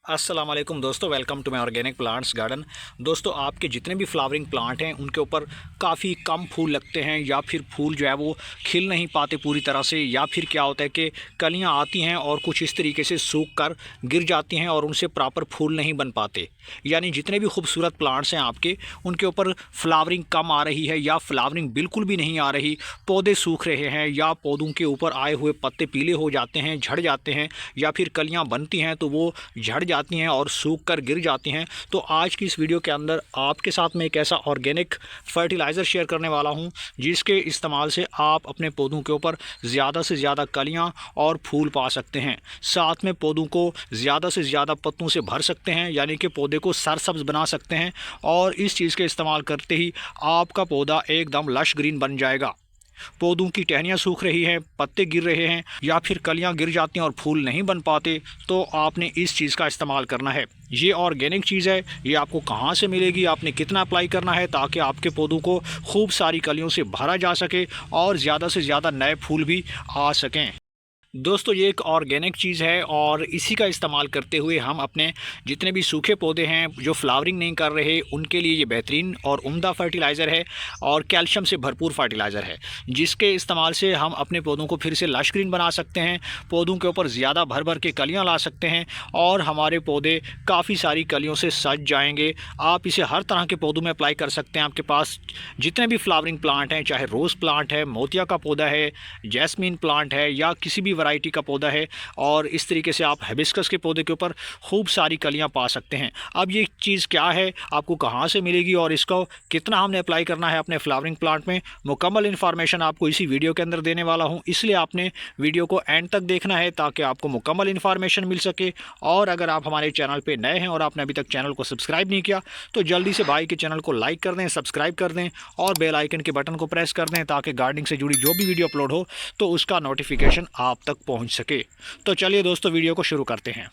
अस्सलाम वालेकुम दोस्तों, welcome to my organic plants garden. दोस्तों, आपके जितने भी फ्लावरिंग प्लांट हैं उनके ऊपर काफ़ी कम फूल लगते हैं या फिर फूल जो है वो खिल नहीं पाते पूरी तरह से, या फिर क्या होता है कि कलियां आती हैं और कुछ इस तरीके से सूख कर गिर जाती हैं और उनसे प्रॉपर फूल नहीं बन पाते। यानी जितने भी खूबसूरत प्लांट्स हैं आपके, उनके ऊपर फ्लावरिंग कम आ रही है या फ्लावरिंग बिल्कुल भी नहीं आ रही, पौधे सूख रहे हैं या पौधों के ऊपर आए हुए पत्ते पीले हो जाते हैं, झड़ जाते हैं, या फिर कलियाँ बनती हैं तो वो झड़ जाती हैं और सूख कर गिर जाती हैं। तो आज की इस वीडियो के अंदर आपके साथ में एक ऐसा ऑर्गेनिक फर्टिलाइज़र शेयर करने वाला हूं जिसके इस्तेमाल से आप अपने पौधों के ऊपर ज़्यादा से ज़्यादा कलियां और फूल पा सकते हैं। साथ में पौधों को ज़्यादा से ज़्यादा पत्तों से भर सकते हैं, यानी कि पौधे को सरसब्ज बना सकते हैं। और इस चीज़ के इस्तेमाल करते ही आपका पौधा एकदम लश ग्रीन बन जाएगा। पौधों की टहनियाँ सूख रही हैं, पत्ते गिर रहे हैं या फिर कलियाँ गिर जाती हैं और फूल नहीं बन पाते, तो आपने इस चीज़ का इस्तेमाल करना है। ये ऑर्गेनिक चीज़ है, ये आपको कहाँ से मिलेगी, आपने कितना अप्लाई करना है ताकि आपके पौधों को खूब सारी कलियों से भरा जा सके और ज़्यादा से ज़्यादा नए फूल भी आ सकें। दोस्तों, ये एक ऑर्गेनिक चीज़ है और इसी का इस्तेमाल करते हुए हम अपने जितने भी सूखे पौधे हैं जो फ्लावरिंग नहीं कर रहे, उनके लिए ये बेहतरीन और उम्दा फर्टिलाइज़र है और कैल्शियम से भरपूर फर्टिलाइज़र है, जिसके इस्तेमाल से हम अपने पौधों को फिर से लश ग्रीन बना सकते हैं, पौधों के ऊपर ज़्यादा भर भर के कलियाँ ला सकते हैं और हमारे पौधे काफ़ी सारी कलियों से सज जाएंगे। आप इसे हर तरह के पौधों में अप्लाई कर सकते हैं। आपके पास जितने भी फ्लावरिंग प्लांट हैं, चाहे रोज़ प्लांट है, मोतिया का पौधा है, जैस्मीन प्लांट है या किसी भी वैरायटी का पौधा है, और इस तरीके से आप हिबिस्कस के पौधे के ऊपर खूब सारी कलियां पा सकते हैं। अब ये चीज़ क्या है, आपको कहां से मिलेगी और इसको कितना हमने अप्लाई करना है अपने फ्लावरिंग प्लांट में, मुकम्मल इन्फॉर्मेशन आपको इसी वीडियो के अंदर देने वाला हूं। इसलिए आपने वीडियो को एंड तक देखना है ताकि आपको मुकम्मल इन्फॉर्मेशन मिल सके। और अगर आप हमारे चैनल पर नए हैं और आपने अभी तक चैनल को सब्सक्राइब नहीं किया तो जल्दी से भाई के चैनल को लाइक कर दें, सब्सक्राइब कर दें और बेल आइकन के बटन को प्रेस कर दें ताकि गार्डनिंग से जुड़ी जो भी वीडियो अपलोड हो तो उसका नोटिफिकेशन आप तक पहुंच सके। तो चलिए दोस्तों, वीडियो को शुरू करते हैं।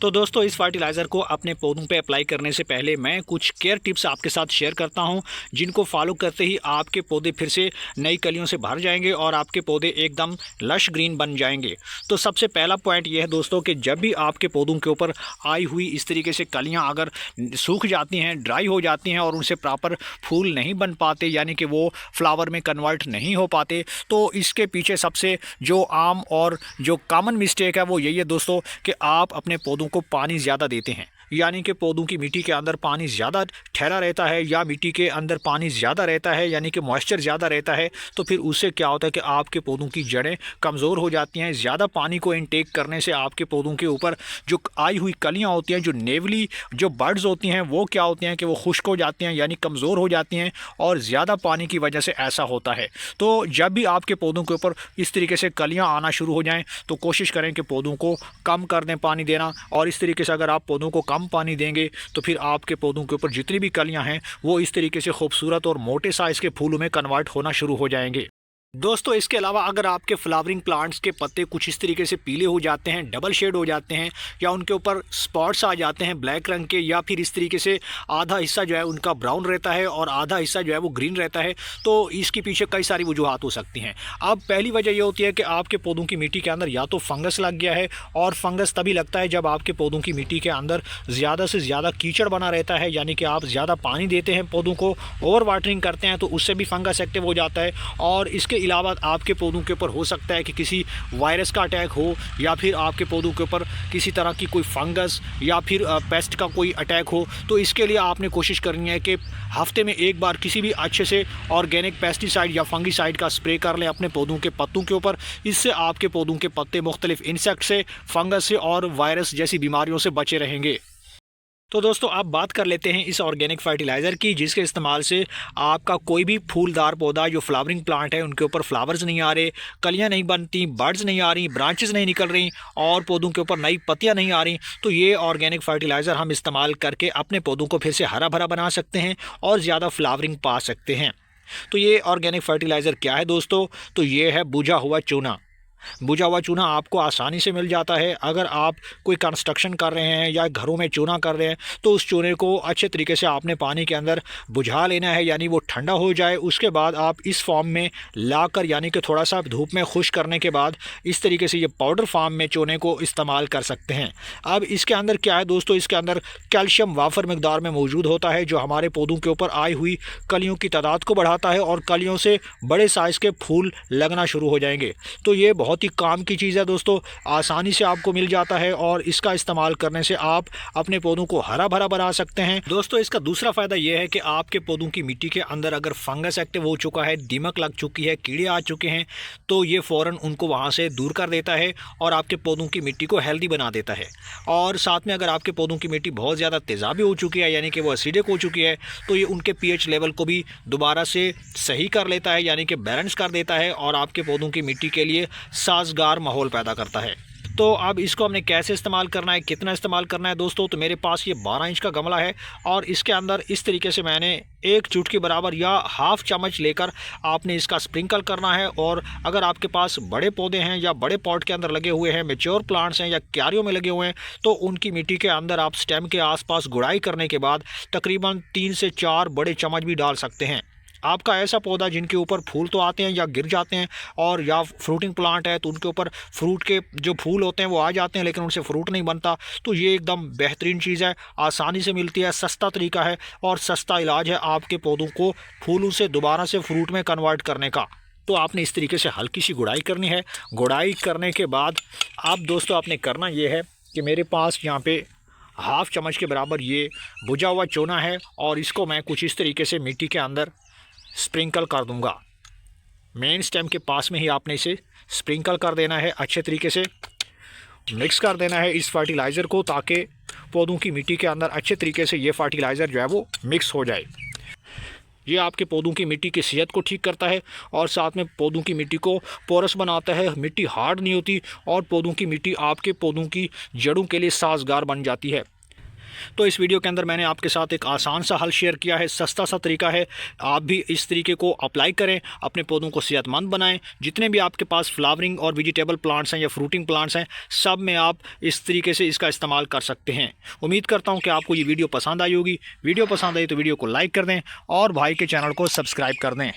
तो दोस्तों, इस फर्टिलाइज़र को अपने पौधों पे अप्लाई करने से पहले मैं कुछ केयर टिप्स आपके साथ शेयर करता हूं, जिनको फॉलो करते ही आपके पौधे फिर से नई कलियों से भर जाएंगे और आपके पौधे एकदम लश ग्रीन बन जाएंगे। तो सबसे पहला पॉइंट यह है दोस्तों कि जब भी आपके पौधों के ऊपर आई हुई इस तरीके से कलियाँ अगर सूख जाती हैं, ड्राई हो जाती हैं और उनसे प्रॉपर फूल नहीं बन पाते, यानी कि वो फ्लावर में कन्वर्ट नहीं हो पाते, तो इसके पीछे सबसे जो आम और जो कॉमन मिस्टेक है वो यही है दोस्तों कि आप अपने पौधों को पानी ज़्यादा देते हैं। यानी कि पौधों की मिट्टी के अंदर पानी ज़्यादा ठहरा रहता है या मिट्टी के अंदर पानी ज़्यादा रहता है, यानी कि मॉइस्चर ज़्यादा रहता है, तो फिर उससे क्या होता है कि आपके पौधों की जड़ें कमज़ोर हो जाती हैं। ज़्यादा पानी को इनटेक करने से आपके पौधों के ऊपर जो आई हुई कलियाँ होती हैं, जो नेवली जो बर्ड्स होती हैं, वो क्या होती हैं कि वो खुश्क हो जाती हैं, यानी कमज़ोर हो जाती हैं, और ज़्यादा पानी की वजह से ऐसा होता है। तो जब भी आपके पौधों के ऊपर इस तरीके से कलियाँ आना शुरू हो जाएँ तो कोशिश करें कि पौधों को कम कर दें पानी देना, और इस तरीके से अगर आप पौधों को कम पानी देंगे तो फिर आपके पौधों के ऊपर जितनी भी कलियां हैं वो इस तरीके से खूबसूरत और मोटे साइज के फूलों में कन्वर्ट होना शुरू हो जाएंगे। दोस्तों, इसके अलावा अगर आपके फ्लावरिंग प्लांट्स के पत्ते कुछ इस तरीके से पीले हो जाते हैं, डबल शेड हो जाते हैं, या उनके ऊपर स्पॉट्स आ जाते हैं ब्लैक रंग के, या फिर इस तरीके से आधा हिस्सा जो है उनका ब्राउन रहता है और आधा हिस्सा जो है वो ग्रीन रहता है, तो इसके पीछे कई सारी वजूहत हो सकती हैं। अब पहली वजह यह होती है कि आपके पौधों की मिट्टी के अंदर या तो फंगस लग गया है, और फंगस तभी लगता है जब आपके पौधों की मिट्टी के अंदर ज़्यादा से ज़्यादा कीचड़ बना रहता है, यानी कि आप ज़्यादा पानी देते हैं, पौधों को ओवर वाटरिंग करते हैं, तो उससे भी फंगस एक्टिव हो जाता है। और इसके अलावा आपके पौधों के ऊपर हो सकता है कि किसी वायरस का अटैक हो, या फिर आपके पौधों के ऊपर किसी तरह की कोई फंगस या फिर पेस्ट का कोई अटैक हो। तो इसके लिए आपने कोशिश करनी है कि हफ्ते में एक बार किसी भी अच्छे से ऑर्गेनिक पेस्टिसाइड या फंगिसाइड का स्प्रे कर लें अपने पौधों के पत्तों के ऊपर। इससे आपके पौधों के पत्ते मुख्तलिफ इंसेक्ट से, फंगस से और वायरस जैसी बीमारियों से बचे रहेंगे। तो दोस्तों, आप बात कर लेते हैं इस ऑर्गेनिक फर्टिलाइज़र की, जिसके इस्तेमाल से आपका कोई भी फूलदार पौधा जो फ्लावरिंग प्लांट है उनके ऊपर फ्लावर्स नहीं आ रहे, कलियां नहीं बनती, बर्ड्स नहीं आ रही, ब्रांचेस नहीं निकल रही और पौधों के ऊपर नई पत्तियां नहीं आ रही, तो ये ऑर्गेनिक फर्टिलाइज़र हम इस्तेमाल करके अपने पौधों को फिर से हरा भरा बना सकते हैं और ज़्यादा फ्लावरिंग पा सकते हैं। तो ये ऑर्गेनिक फर्टिलाइज़र क्या है दोस्तों? तो ये है बुझा हुआ चूना। बुझा हुआ चूना आपको आसानी से मिल जाता है। अगर आप कोई कंस्ट्रक्शन कर रहे हैं या घरों में चूना कर रहे हैं तो उस चूने को अच्छे तरीके से आपने पानी के अंदर बुझा लेना है, यानी वो ठंडा हो जाए। उसके बाद आप इस फॉर्म में लाकर, यानी कि थोड़ा सा धूप में खुश करने के बाद इस तरीके से ये पाउडर फॉर्म में चूने को इस्तेमाल कर सकते हैं। अब इसके अंदर क्या है दोस्तों, इसके अंदर कैल्शियम वाफर मिकदार में मौजूद होता है, जो हमारे पौधों के ऊपर आई हुई कलियों की तादाद को बढ़ाता है और कलियों से बड़े साइज़ के फूल लगना शुरू हो जाएंगे। तो ये बहुत ही काम की चीज़ है दोस्तों, आसानी से आपको मिल जाता है और इसका इस्तेमाल करने से आप अपने पौधों को हरा भरा बना सकते हैं। दोस्तों इसका दूसरा फ़ायदा ये है कि आपके पौधों की मिट्टी के अंदर अगर फंगस एक्टिव हो चुका है, दीमक लग चुकी है, कीड़े आ चुके हैं, तो ये फ़ौरन उनको वहाँ से दूर कर देता है और आपके पौधों की मिट्टी को हेल्दी बना देता है। और साथ में अगर आपके पौधों की मिट्टी बहुत ज़्यादा तेज़ाबी हो चुकी है, यानी कि वो एसिडिक हो चुकी है, तो ये उनके पीएच लेवल को भी दोबारा से सही कर लेता है, यानी कि बैलेंस कर देता है और आपके पौधों की मिट्टी के लिए साजगार माहौल पैदा करता है। तो अब इसको हमने कैसे इस्तेमाल करना है, कितना इस्तेमाल करना है दोस्तों, तो मेरे पास ये 12 इंच का गमला है और इसके अंदर इस तरीके से मैंने 1 चुटकी बराबर या हाफ चम्मच लेकर आपने इसका स्प्रिंकल करना है। और अगर आपके पास बड़े पौधे हैं या बड़े पॉट के अंदर लगे हुए हैं, मेच्योर प्लांट्स हैं या क्यारियों में लगे हुए हैं, तो उनकी मिट्टी के अंदर आप स्टेम के आसपास गुड़ाई करने के बाद तकरीबन 3 से 4 बड़े चम्मच भी डाल सकते हैं। आपका ऐसा पौधा जिनके ऊपर फूल तो आते हैं या गिर जाते हैं, और या फ्रूटिंग प्लांट है तो उनके ऊपर फ्रूट के जो फूल होते हैं वो आ जाते हैं लेकिन उनसे फ्रूट नहीं बनता, तो ये एकदम बेहतरीन चीज़ है, आसानी से मिलती है, सस्ता तरीका है और सस्ता इलाज है आपके पौधों को फूलों से दोबारा से फ्रूट में कन्वर्ट करने का। तो आपने इस तरीके से हल्की सी गुड़ाई करनी है। गुड़ाई करने के बाद आप दोस्तों आपने करना ये है कि मेरे पास यहाँ पे हाफ चम्मच के बराबर ये भुजा हुआ चूना है और इसको मैं कुछ इस तरीके से मिट्टी के अंदर स्प्रिंकल कर दूंगा। मेन स्टेम के पास में ही आपने इसे स्प्रिंकल कर देना है, अच्छे तरीके से मिक्स कर देना है इस फर्टिलाइज़र को, ताकि पौधों की मिट्टी के अंदर अच्छे तरीके से ये फर्टिलाइज़र जो है वो मिक्स हो जाए। ये आपके पौधों की मिट्टी की सेहत को ठीक करता है और साथ में पौधों की मिट्टी को पोरस बनाता है, मिट्टी हार्ड नहीं होती और पौधों की मिट्टी आपके पौधों की जड़ों के लिए साजगार बन जाती है। तो इस वीडियो के अंदर मैंने आपके साथ एक आसान सा हल शेयर किया है, सस्ता सा तरीका है, आप भी इस तरीके को अप्लाई करें, अपने पौधों को सेहतमंद बनाएं। जितने भी आपके पास फ्लावरिंग और वेजिटेबल प्लांट्स हैं या फ्रूटिंग प्लांट्स हैं, सब में आप इस तरीके से इसका इस्तेमाल कर सकते हैं। उम्मीद करता हूं कि आपको ये वीडियो पसंद आई होगी। वीडियो पसंद आई तो वीडियो को लाइक कर दें और भाई के चैनल को सब्सक्राइब कर दें।